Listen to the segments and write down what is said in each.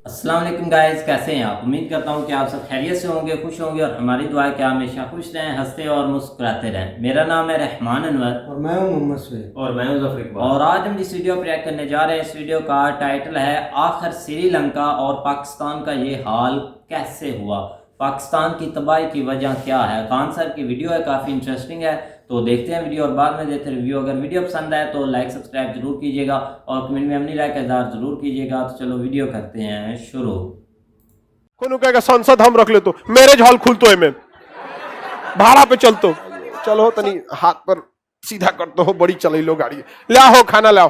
अस्सलाम वालेकुम गाइस, कैसे हैं आप। उम्मीद करता हूं कि आप सब खैरियत से होंगे, खुश होंगे और हमारी दुआ है कि आप हमेशा खुश रहें, हंसते और मुस्कुराते रहें। मेरा नाम है रहमान अनवर और मैं हूं मोहम्मद सुहेल और मैं हूं ज़फर इकबाल। और आज हम इस वीडियो पर रिएक्ट करने जा रहे हैं। इस वीडियो का टाइटल है आखिर श्रीलंका और पाकिस्तान का ये हाल कैसे हुआ, पाकिस्तान की तबाही की वजह क्या है। खान सर की वीडियो है, काफ़ी इंटरेस्टिंग है, तो देखते हैं वीडियो और बाद में देते हैं रिव्यू। अगर वीडियो पसंद आए तो लाइक सब्सक्राइब जरूर कीजिएगा और कमेंट में अपनी राय का इज़हार जरूर कीजिएगा। तो चलो वीडियो करते हैं शुरू। कौन कहेगा संसद हम रख ले तो मैरिज हॉल खुल तो में भाड़ा पे चलतो चलो तनी हाथ पर सीधा करते हो, बड़ी चल लो गाड़ी ले आओ, खाना लाओ।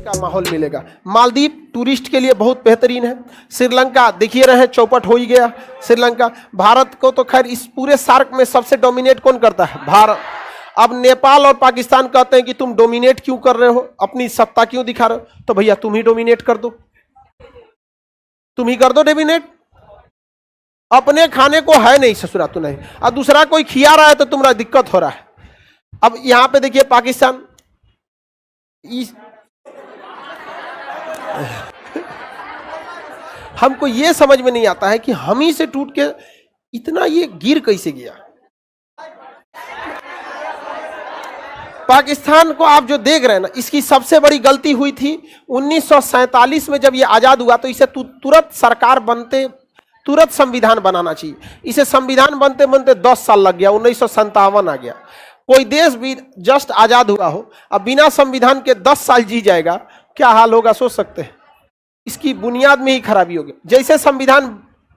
का माहौल मिलेगा। मालदीव टूरिस्ट के लिए बहुत बेहतरीन है। श्रीलंका देखिए रहे हैं, चौपट हो ही गया श्रीलंका। भारत को तो खैर इस पूरे सार्क में सबसे डोमिनेट कौन करता है? भारत। अब नेपाल और पाकिस्तान कहते हैं कि तुम डोमिनेट क्यों कर रहे हो, अपनी सत्ता क्यों दिखा रहे हो, तो भैया तुम ही डोमिनेट कर दो, तुम ही कर दो डोमिनेट। अपने खाने को है नहीं ससुरा तो नहीं, और दूसरा कोई खिया रहा है तो तुम्हारा दिक्कत हो रहा है। अब यहां पे देखिए पाकिस्तान हमको ये समझ में नहीं आता है कि हम ही से टूट के इतना ये गिर कैसे गया। पाकिस्तान को आप जो देख रहे हैं ना, इसकी सबसे बड़ी गलती हुई थी 1947 में जब ये आजाद हुआ, तो इसे तुरंत सरकार बनते तुरंत संविधान बनाना चाहिए। इसे संविधान बनते बनते 10 साल लग गया, 1957 आ गया। कोई देश भी जस्ट आजाद हुआ हो, अब बिना संविधान के 10 साल जी जाएगा, क्या हाल होगा सोच सकते हैं। इसकी बुनियाद में ही खराबी होगी। जैसे संविधान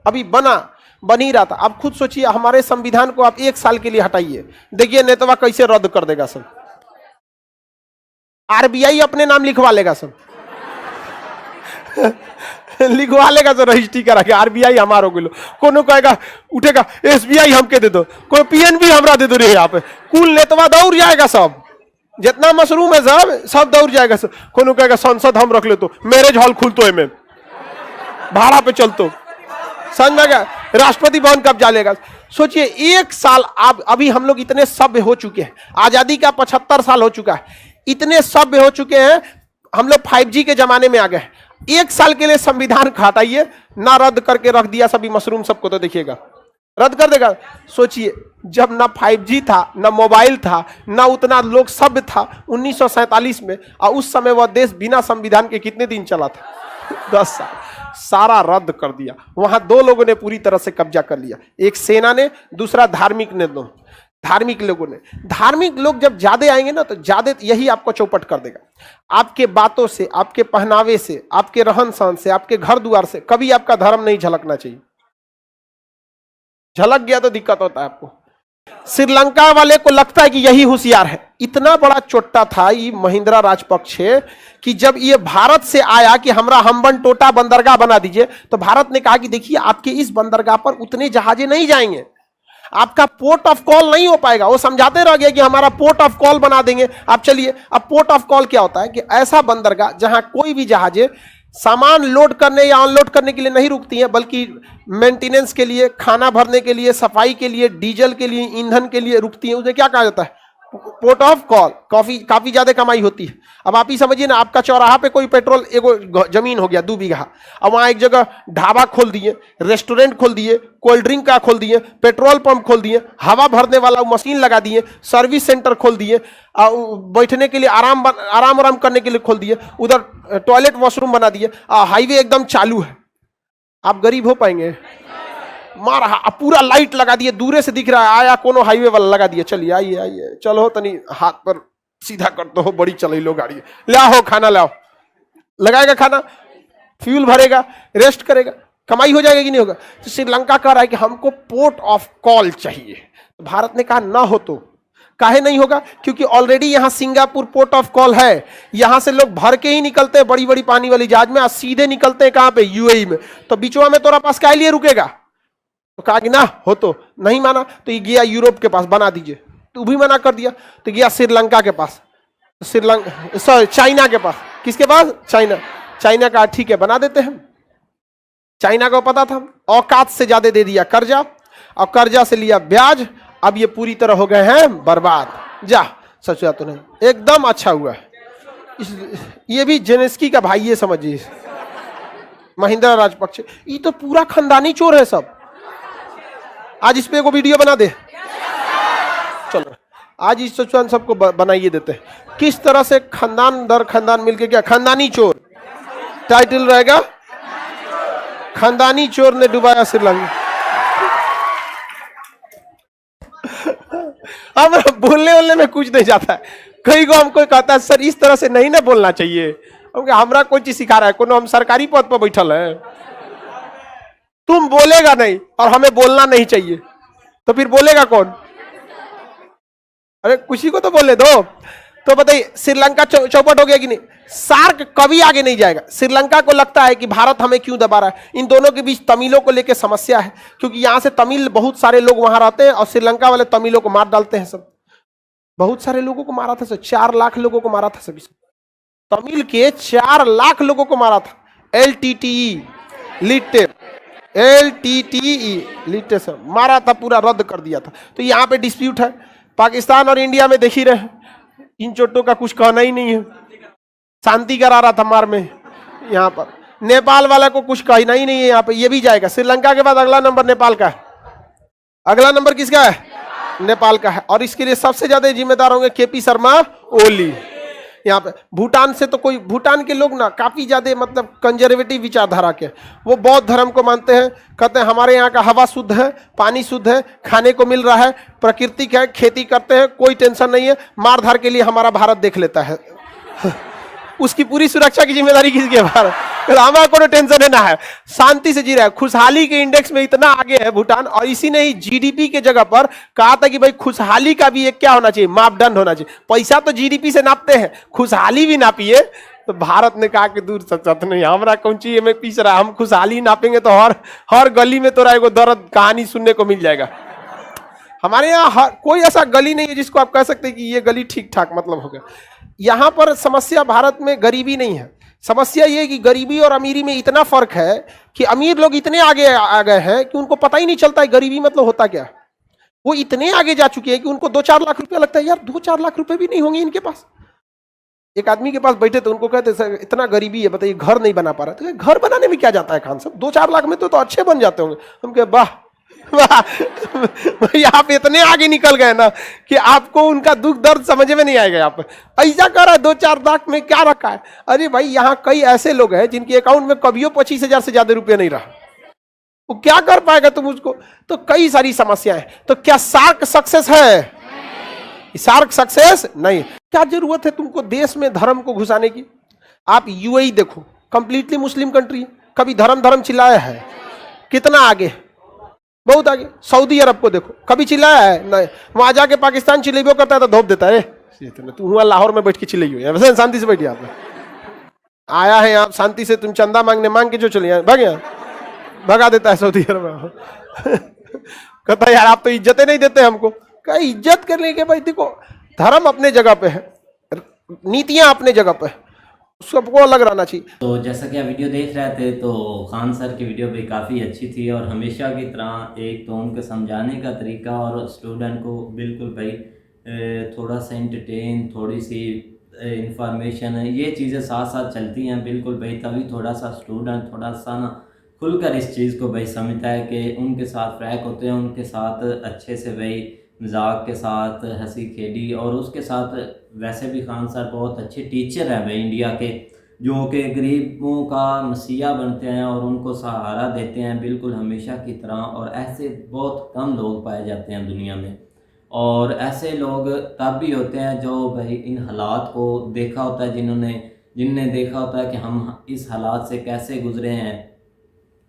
अभी बन ही रहा था, आप खुद सोचिए हमारे संविधान को आप 1 साल के लिए हटाइए, देखिए नेतवा कैसे रद्द कर देगा सब। आरबीआई अपने नाम लिखवा लेगा सब लिखवा लेगा सब, रजिस्ट्री करा के आरबीआई हमारो गिलो। कोनो कहेगा उठेगा एसबीआई हमके दे दो, कोई पीएनबी हमरा दे दो रे। यहाँ पे कुल नेतवा दौड़ जाएगा, सब जितना मशरूम है सब दौड़ जाएगा सब। कोनो कहेगा संसद हम रख ले तो मैरिज हॉल खुल तो में भाड़ा पे चलतो, समझ में गया। राष्ट्रपति भवन कब्जा लेगा। सोचिए 1 साल आप अभी हम लोग इतने सभ्य हो चुके हैं, आजादी का 75 साल हो चुका है, इतने सभ्य हो चुके हैं, हम लोग 5G के जमाने में आ गए। 1 साल के लिए संविधान हटाइए ना, रद्द करके रख दिया सभी मशरूम सबको, तो देखिएगा रद्द कर देगा। सोचिए जब ना 5G था, ना मोबाइल था, ना उतना लोग सभ्य था 1947 में, और उस समय वह देश बिना संविधान के कितने दिन चला था? 10 साल। सारा रद्द कर दिया। वहां 2 लोगों ने पूरी तरह से कब्जा कर लिया, एक सेना ने, दूसरा धार्मिक ने। दो धार्मिक लोगों ने, धार्मिक लोग जब ज्यादा आएंगे ना, तो ज्यादा यही आपको चौपट कर देगा। आपके बातों से, आपके पहनावे से, आपके रहन सहन से, आपके घर द्वार से कभी आपका धर्म नहीं झलकना चाहिए। झलक गया तो दिक्कत होता है आपको। श्रीलंका वाले को लगता है कि यही होशियार है। इतना बड़ा चोट्टा था ये महिंद्रा राजपक्षे कि जब ये भारत से आया कि हमरा हम्बन टोटा बंदरगाह बना दीजिए, तो भारत ने कहा कि देखिए आपके इस बंदरगाह पर उतने जहाजें नहीं जाएंगे, आपका पोर्ट ऑफ कॉल नहीं हो पाएगा। वो समझाते रह गए कि हमारा पोर्ट ऑफ कॉल बना देंगे आप, चलिए। अब पोर्ट ऑफ कॉल क्या होता है कि ऐसा बंदरगाह जहां कोई भी जहाजें सामान लोड करने या अनलोड करने के लिए नहीं रुकती हैं, बल्कि मेंटेनेंस के लिए, खाना भरने के लिए, सफाई के लिए, डीजल के लिए, ईंधन के लिए रुकती हैं। उसे क्या कहा जाता है? Port of call. काफी ज्यादा कमाई होती है। अब आप ही समझिए ना, आपका चौराहा पे कोई पेट्रोल एगो जमीन हो गया 2 बीघा, अब वहां एक जगह ढाबा खोल दिए, रेस्टोरेंट खोल दिए, कोल्ड ड्रिंक का खोल दिए, पेट्रोल पंप खोल दिए, हवा भरने वाला मशीन लगा दिए, सर्विस सेंटर खोल दिए, बैठने के लिए आराम करने के लिए खोल दिए, उधर टॉयलेट वॉशरूम बना दिए, हाईवे एकदम चालू है। आप गरीब हो पाएंगे? मार पूरा लाइट लगा दिए, दूरे से दिख रहा है, आया कोनो हाईवे वाला लगा दिया, चलिए आइए चलो तनी हाथ पर सीधा करते हो, बड़ी चल लो गाड़ी ले आओ, खाना लाओ। लगाएगा खाना, फ्यूल भरेगा, रेस्ट करेगा, कमाई हो जाएगा कि नहीं होगा। तो श्रीलंका कह रहा है कि हमको पोर्ट ऑफ कॉल चाहिए। तो भारत ने कहा ना हो तो काहे नहीं होगा, क्योंकि ऑलरेडी यहां सिंगापुर पोर्ट ऑफ कॉल है। यहां से लोग भर के ही निकलते हैं बड़ी बड़ी पानी वाली जहाज में, और सीधे निकलते हैं कहां पे? यूएई में। तो बीचवा में तोरा पास क्या लिए रुकेगा? तो कहा कि ना हो तो नहीं माना, तो ये गया यूरोप के पास, बना दीजिए, तो भी मना कर दिया। तो गया श्रीलंका के पास, चाइना के पास, किसके पास? चाइना। चाइना का ठीक है बना देते हैं। चाइना को पता था, औकात से ज्यादा दे दिया कर्जा, और कर्जा से लिया ब्याज, अब ये पूरी तरह हो गए हैं बर्बाद। जा सच बात तो नहीं, एकदम अच्छा हुआ है। ये भी जेलेंस्की का भाई है समझिए, महिंद्रा राजपक्ष, ये तो पूरा खानदानी चोर है सब। आज इस पे को वीडियो बना दे, चलो आज इस सचवान सबको बनाइए देते हैं, किस तरह से खानदान दर खानदान मिलके क्या खानदानी चोर, टाइटल रहेगा खानदानी चोर ने डुबाया श्रीलंका। अब बोलने में कुछ नहीं जाता है, कई को हमको कहता है सर इस तरह से नहीं ना बोलना चाहिए, हमरा कोई चीज सिखा रहा है, कोनो हम सरकारी पद पर बैठल है, तुम बोलेगा नहीं और हमें बोलना नहीं चाहिए तो फिर बोलेगा कौन? अरे किसी को तो बोलने दो। तो बताइए श्रीलंका चौपट हो गया कि नहीं? सार्क कभी आगे नहीं जाएगा। श्रीलंका को लगता है कि भारत हमें क्यों दबा रहा है, इन दोनों के बीच तमिलों को लेकर समस्या है, क्योंकि यहां से तमिल बहुत सारे लोग वहां रहते हैं और श्रीलंका वाले तमिलों को मार डालते हैं सब। बहुत सारे लोगों को मारा था सर, 4 लाख लोगों को मारा था सभी, तमिल के 4 लाख लोगों को मारा था। LTTE लिट्टे, LTTE लिट्टे से मारा था, पूरा रद्द कर दिया था। तो यहाँ पे डिस्प्यूट है, पाकिस्तान और इंडिया में देख ही रहे, इन चोटों का कुछ कहना ही नहीं है, शांति करा रहा था मार में। यहाँ पर नेपाल वाला को कुछ कहना ही नहीं है, यहाँ पे ये भी जाएगा। श्रीलंका के बाद अगला नंबर नेपाल का है, अगला नंबर किसका है? नेपाल का है, और इसके लिए सबसे ज्यादा जिम्मेदार होंगे KP शर्मा ओली। यहाँ पे भूटान से तो कोई, भूटान के लोग ना काफी ज्यादा मतलब कंजर्वेटिव विचारधारा के, वो बौद्ध धर्म को मानते हैं, कहते हैं हमारे यहाँ का हवा शुद्ध है, पानी शुद्ध है, खाने को मिल रहा है, प्राकृतिक है, खेती करते हैं, कोई टेंशन नहीं है, मार धार के लिए हमारा भारत देख लेता है। उसकी पूरी सुरक्षा की जिम्मेदारी किसकी है? भारत। हमारा कोई टेंशन है ना है, शांति से जी रहा है, खुशहाली के इंडेक्स में इतना आगे है भूटान। और इसी ने ही GDP के जगह पर कहा था कि भाई खुशहाली का भी एक क्या होना चाहिए, मापदंड होना चाहिए। पैसा तो GDP से नापते हैं, खुशहाली भी नापिए। तो भारत ने कहा कि दूर सच नहीं, हमारा कौन चीज में पीस रहा, हम खुशहाली नापेंगे तो हर गली में तो एगो दर्द कहानी सुनने को मिल जाएगा। हमारे यहाँ कोई ऐसा गली नहीं है जिसको आप कह सकते कि ये गली ठीक ठाक मतलब हो गया। यहाँ पर समस्या भारत में गरीबी नहीं है, समस्या ये कि गरीबी और अमीरी में इतना फर्क है कि अमीर लोग इतने आगे आ गए हैं कि उनको पता ही नहीं चलता है गरीबी मतलब होता क्या। वो इतने आगे जा चुके हैं कि उनको 2-4 लाख रुपया लगता है, यार 2-4 लाख रुपए भी नहीं होंगे इनके पास। एक आदमी के पास बैठे तो उनको कहते सर इतना गरीबी है, बताइए घर नहीं बना पा रहा। तो घर बनाने में क्या जाता है खान साहब, 2-4 लाख में तो अच्छे बन जाते होंगे। हम कहे वाह वाह, आप इतने आगे निकल गए ना कि आपको उनका दुख दर्द समझ में नहीं आएगा। आप ऐसा कर रहा है 2-4 लाख में क्या रखा है। अरे भाई यहाँ कई ऐसे लोग हैं जिनके अकाउंट में कभी 25,000 से ज्यादा रुपया नहीं रहा, वो क्या कर पाएगा तुम उसको। तो कई सारी समस्याएं। तो क्या सार्क सक्सेस है? सार्क सक्सेस नहीं। क्या जरूरत है तुमको देश में धर्म को घुसाने की? आप UAE देखो, कंप्लीटली मुस्लिम कंट्री, कभी धर्म चिल्लाया है? कितना आगे, बहुत आगे। सऊदी अरब को देखो, कभी चिल्लाया है? नहीं। वहां जाके पाकिस्तान चिल्लाइबो करता है तो धोप देता है, तू हुआ लाहौर में बैठ के चिल्लाइयो, वैसे शांति से बैठिए, आप आया है आप शांति से, तुम चंदा मांग के जो चलिए भाग, भगा देता है सऊदी अरब। कहता है यार आप तो इज्जतें नहीं देते हमको। क्या इज्जत करने के भाई, देखो धर्म अपने जगह पे है, नीतियां अपने जगह पे है, सबको अलग रहना चाहिए। तो जैसा कि आप वीडियो देख रहे थे तो खान सर की वीडियो भी काफ़ी अच्छी थी, और हमेशा की तरह एक तो उनके समझाने का तरीका और स्टूडेंट को बिल्कुल भाई थोड़ा सा एंटरटेन, थोड़ी सी इंफॉर्मेशन, ये चीज़ें साथ साथ चलती हैं बिल्कुल भाई, तभी थोड़ा सा स्टूडेंट थोड़ा सा ना खुलकर इस चीज़ को भाई समझता है कि उनके साथ फ्रैक होते हैं, उनके साथ अच्छे से भाई मजाक के साथ हंसी खेली। और उसके साथ वैसे भी खान सर बहुत अच्छे टीचर हैं भाई इंडिया के, जो कि गरीबों का मसीहा बनते हैं और उनको सहारा देते हैं बिल्कुल हमेशा की तरह। और ऐसे बहुत कम लोग पाए जाते हैं दुनिया में, और ऐसे लोग तब भी होते हैं जो भाई इन हालात को देखा होता है, जिनने देखा होता है कि हम इस हालात से कैसे गुजरे हैं,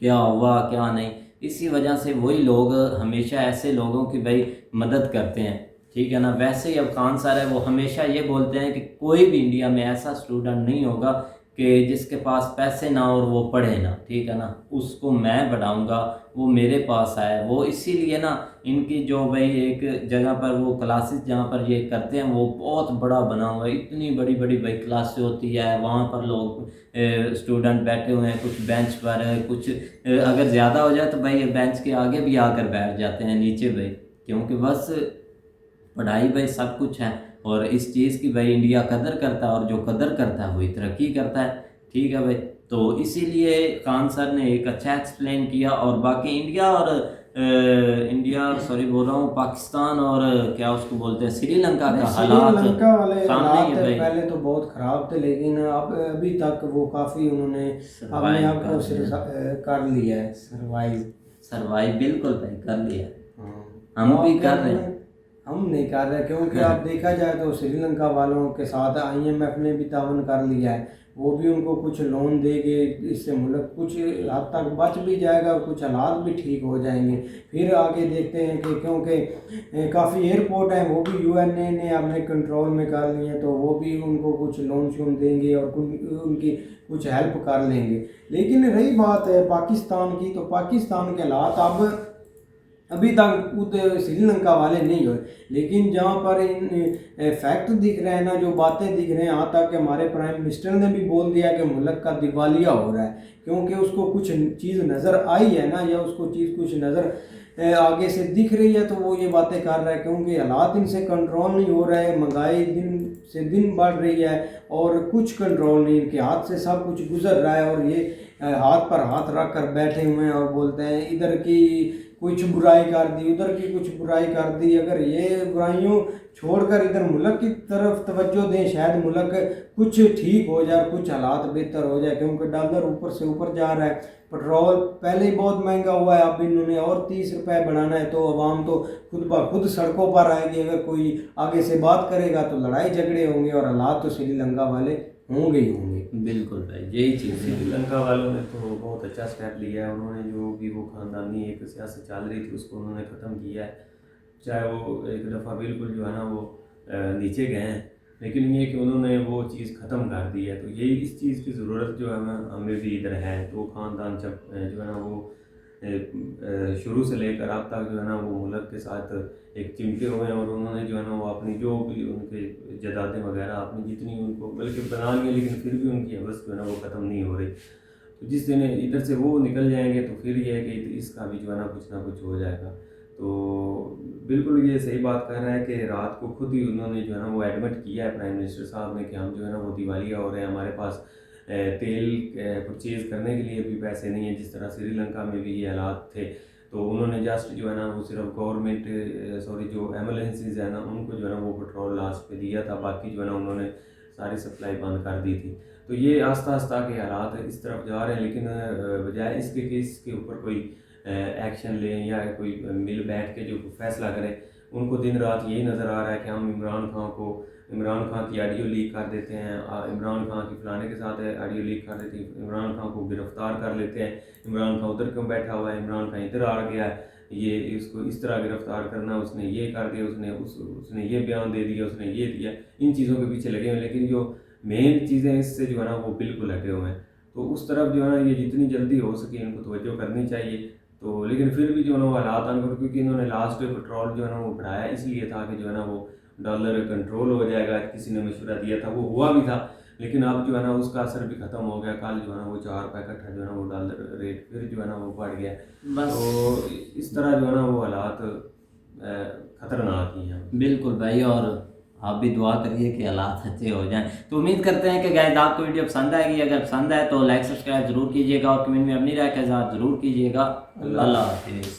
क्या हुआ क्या नहीं। इसी वजह से वही लोग हमेशा ऐसे लोगों की भाई मदद करते हैं, ठीक है ना। वैसे ही अब खान सर है वो हमेशा ये बोलते हैं कि कोई भी इंडिया में ऐसा स्टूडेंट नहीं होगा कि जिसके पास पैसे ना और वो पढ़े ना, ठीक है ना, उसको मैं बढ़ाऊंगा, वो मेरे पास आए। वो इसीलिए ना इनकी जो भाई एक जगह पर वो क्लासेस जहाँ पर ये करते हैं वो बहुत बड़ा बना हुआ है, इतनी बड़ी बड़ी भाई क्लासेस होती है, वहाँ पर लोग स्टूडेंट बैठे हुए हैं, कुछ बेंच पर है, कुछ अगर ज़्यादा हो जाए तो भाई बेंच के आगे भी आकर बैठ जाते हैं नीचे भाई, क्योंकि बस पढ़ाई भाई सब कुछ है। और इस चीज़ की भाई इंडिया कदर करता है, और जो कदर करता है वही तरक्की करता है, ठीक है भाई। तो इसीलिए खान सर ने एक अच्छा एक्सप्लेन किया। और बाकी इंडिया सॉरी बोल रहा हूँ, पाकिस्तान और क्या उसको बोलते हैं, श्रीलंका का हालात श्रीलंका वाले सामने हालात ही है भाई। पहले तो बहुत ख़राब थे, लेकिन अब अभी तक वो काफ़ी उन्होंने अपने आप को कर लिया है, सरवाइव बिल्कुल भाई कर लिया, हम भी कर रहे हैं। हम नहीं कर रहे, क्योंकि आप देखा जाए तो श्रीलंका वालों के साथ IMF ने भी तावन कर लिया है, वो भी उनको कुछ लोन देंगे, इससे मुल्क कुछ हद तक बच भी जाएगा और कुछ हालात भी ठीक हो जाएंगे। फिर आगे देखते हैं कि क्योंकि काफ़ी एयरपोर्ट हैं वो भी UNA ने अपने कंट्रोल में कर लिए हैं, तो वो भी उनको कुछ लोन शोन देंगे और उनकी कुछ हेल्प कर लेंगे। लेकिन रही बात है पाकिस्तान की, तो पाकिस्तान के हालात अभी तक उधर श्रीलंका वाले नहीं हुए, लेकिन जहाँ पर इन फैक्ट दिख रहे हैं ना, जो बातें दिख रहे हैं, यहाँ तक कि हमारे प्राइम मिनिस्टर ने भी बोल दिया कि मुल्क का दिवालिया हो रहा है, क्योंकि उसको कुछ चीज़ नज़र आई है ना, या उसको चीज़ कुछ नज़र आगे से दिख रही है, तो वो ये बातें कर रहा है, क्योंकि हालात इनसे कंट्रोल नहीं हो रहा है, महंगाई दिन से दिन बढ़ रही है और कुछ कंट्रोल नहीं, इनके हाथ से सब कुछ गुजर रहा है, और ये हाथ पर हाथ रख कर बैठे हुए हैं और बोलते हैं इधर की कुछ बुराई कर दी, उधर की कुछ बुराई कर दी। अगर ये बुराइयों छोड़कर इधर मुल्क की तरफ तवज्जो दें, शायद मुल्क कुछ ठीक हो जाए, कुछ हालात बेहतर हो जाए, क्योंकि डॉलर ऊपर से ऊपर जा रहा है, पेट्रोल पहले ही बहुत महंगा हुआ है, अब इन्होंने और 30 रुपये बढ़ाना है, तो अवाम तो खुद ब खुद सड़कों पर आएगी। अगर कोई आगे से बात करेगा तो लड़ाई झगड़े होंगे, और हालात तो श्रीलंका वाले होंगे ही होंगे। बिल्कुल भाई यही चीज़ है। श्रीलंका वालों ने तो बहुत अच्छा स्टेप लिया है, उन्होंने जो भी वो ख़ानदानी एक सियासत चल रही थी उसको उन्होंने ख़त्म किया है, चाहे वो एक दफ़ा बिल्कुल जो है ना वो नीचे गए हैं, लेकिन ये कि उन्होंने वो चीज़ ख़त्म कर दी है। तो यही इस चीज़ की ज़रूरत जो है हमें भी इधर है। तो ख़ानदान जब जो है ना वो शुरू से लेकर अब तक जो है ना वो मुल्क के साथ एक चिमटे हुए हैं, और उन्होंने जो है ना वो अपनी जो भी उनके जदादें वगैरह अपनी जितनी उनको बल्कि बना ली, लेकिन फिर भी उनकी हवस जो है ना वो ख़त्म नहीं हो रही। तो जिस दिन इधर से वो निकल जाएंगे तो फिर ये है कि इसका भी जो है ना कुछ हो जाएगा। तो बिल्कुल ये सही बात कर रहे हैं कि रात को खुद ही उन्होंने जो है ना वो एडमिट किया है प्राइम मिनिस्टर साहब ने कि हम जो है ना वो दिवालिया हो रहे हैं, हमारे पास तेल परचेज़ करने के लिए भी पैसे नहीं है, जिस तरह श्रीलंका में भी ये हालात थे। तो उन्होंने जस्ट जो है ना वो सिर्फ गवर्नमेंट जो एम्बुलेंसेज है ना उनको जो है ना वो पेट्रोल लास्ट पे दिया था, बाकी जो है ना उन्होंने सारी सप्लाई बंद कर दी थी। तो ये आस्ता आस्ता के हालात इस तरफ जा रहे हैं, लेकिन बजाय इसके कि इसके ऊपर कोई एक्शन लें या कोई मिल बैठ के जो फैसला करें, उनको दिन रात यही नज़र आ रहा है कि हम इमरान खान की ऑडियो लीक कर देते हैं, इमरान खान की फलाने के साथ ऑडियो लीक कर देते हैं, इमरान खान को गिरफ़्तार कर लेते हैं, इमरान खान उधर क्यों बैठा हुआ है, इमरान खान इधर आ गया है, ये इसको इस तरह गिरफ़्तार करना, उसने ये कर दिया, उसने ये बयान दे दिया, उसने ये दिया, इन चीज़ों के पीछे लगे हुए हैं, लेकिन जो मेन चीज़ें इससे जो है ना वो बिल्कुल हटे हुए हैं। तो उस तरफ जो है ना ये जितनी जल्दी हो सके इनको तवज्जो करनी चाहिए। तो लेकिन फिर भी जो है ना वो हालात अनकर, क्योंकि इन्होंने लास्ट पे पेट्रोल जो है ना वो बढ़ाया इसलिए था कि जो है ना वो डॉलर कंट्रोल हो जाएगा, किसी ने मशवरा दिया था, वो हुआ भी था, लेकिन अब जो है ना उसका असर भी ख़त्म हो गया। कल जो है ना वो 4 रुपये इकट्ठा जो है ना वो डॉलर रेट फिर जो है ना वो बढ़ गया। तो इस तरह जो है ना वो हालात ख़तरनाक ही हैं। बिल्कुल भाई, और आप भी दुआ करिए कि हालात अच्छे हो जाएं। तो उम्मीद करते हैं कि गाइस आपको वीडियो पसंद आएगी। अगर पसंद आए तो लाइक सब्सक्राइब जरूर कीजिएगा और कमेंट में अपनी राय का इज़हार जरूर कीजिएगा। अल्लाह हाफिज़।